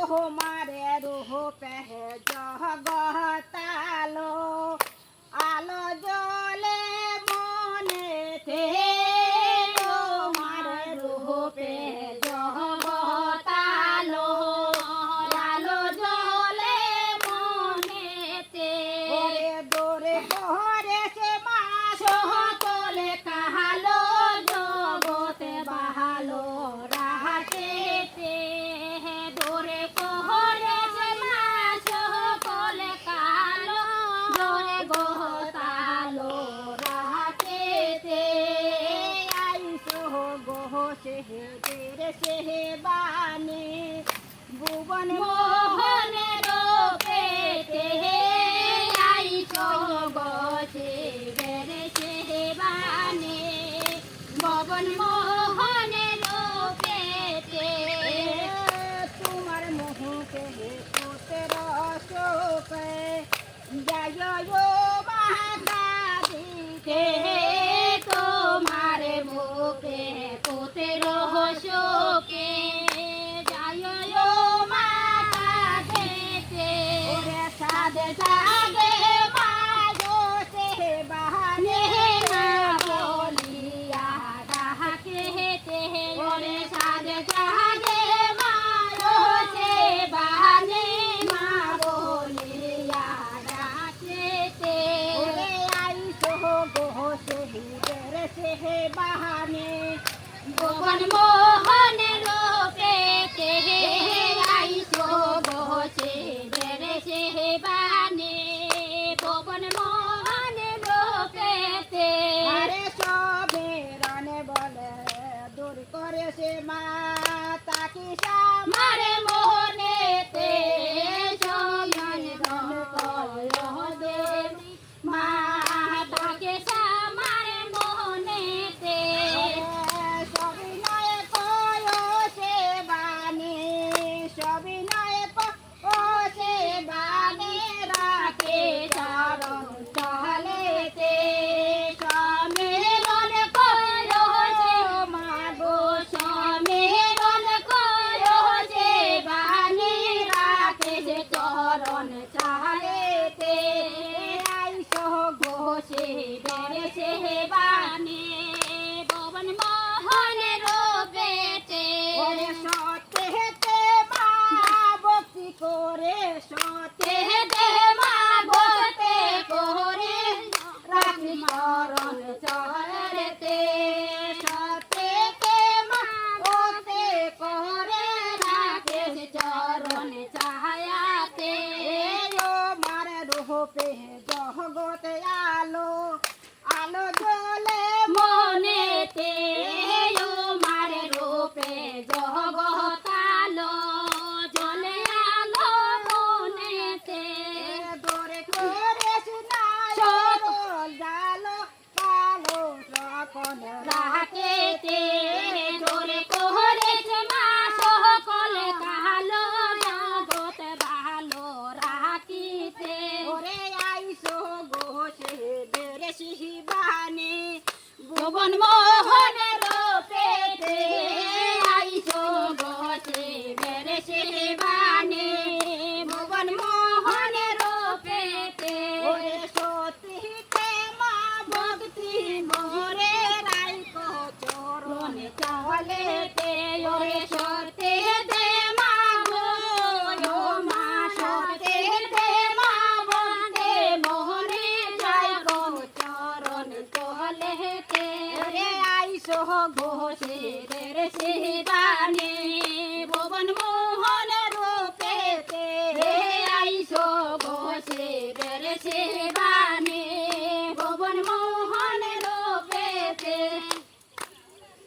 তোমারে রূপে জগতালো আলো জ্বলে মনেতে তোমার রূপে জগতালো আলো জ্বলে মনেতে ওরে দোরে পরে সে মাস তোলে কাহালো জগতে বাহালো রাহাতে দোরে পরে সে মাস তোলে কাহালো জোরে গোতালো রাহাতে আইসো গোহ সেহে তেরে সেহে বানে ভুবন মোহনের পেতে আইসো গোছে বেরে সেহে বানে ভুবন মোহনের পেতে তোমার মোহকে তোতে রসকে জয় মহাকাদিকে তোমার মুখে তোতে রহস্যকে জয় মাকাদিকে ওরে সাদে সাদে মাগো সে বাহানে না বলিয়া ডাকে ওরে সাদে সাদে মাগো সে বাহানে মা বলিয়া ডাকে ওরে আইসো গোহ সেহি বেরে সেহে বাহানে ভুবন মোহনের পেতে আইসো গোহ সে বেরে সেহে বানে ভুবন মোহনের পেতে আরে সবে রানে বলে দূর করে সে মা তাকি সামারে মোহনেতে সমান ধন কলহ দেবী মা তাকে সামারে মোহনেতে সবিনয় কয় সে বানে সবিনয় কয় সে বানে রাখে চরণ চলেতে সমেরন কয় সে মাগো সমেরন কয় সে বানে রাখে চরণ চলেতে আইসো ঘোষে বেরে সে বানে ভুবন মোহনের পেতে ওরে সত্যেতে মা ভক্তি করে সত্যেতে মা ভক্তি করে রাখি চরণ চলেতে সত্যেতে মা ভক্তি করে রাখে চরণ ছায়াতে ও মার রূপে জগতে আলো আলো জ্বলে মনেতে ও মার রূপে জগতালো জ্বলে আলো মনেতে দোরে করে সরল জালো কালো সকল রাকেতে দোরে করে মা সকল কালো জগত ভালো রাখিতে ওরে আইসো গোসে বেরে সিহি বানে ভুবন মোহনের পেতে আইসো গোসে বেরে সিহি বানে ভুবন মোহনের পেতে ওরে সত্যিতে মা ভক্তি মোরে রাইকো চরণ চলেতে ওরে সত্যিতে মা গো মা সত্যিতে মা বন্দে মোহনে রাইকো চরণ চলেতে ওরে আইসো ঘোষে বেরে সে বানে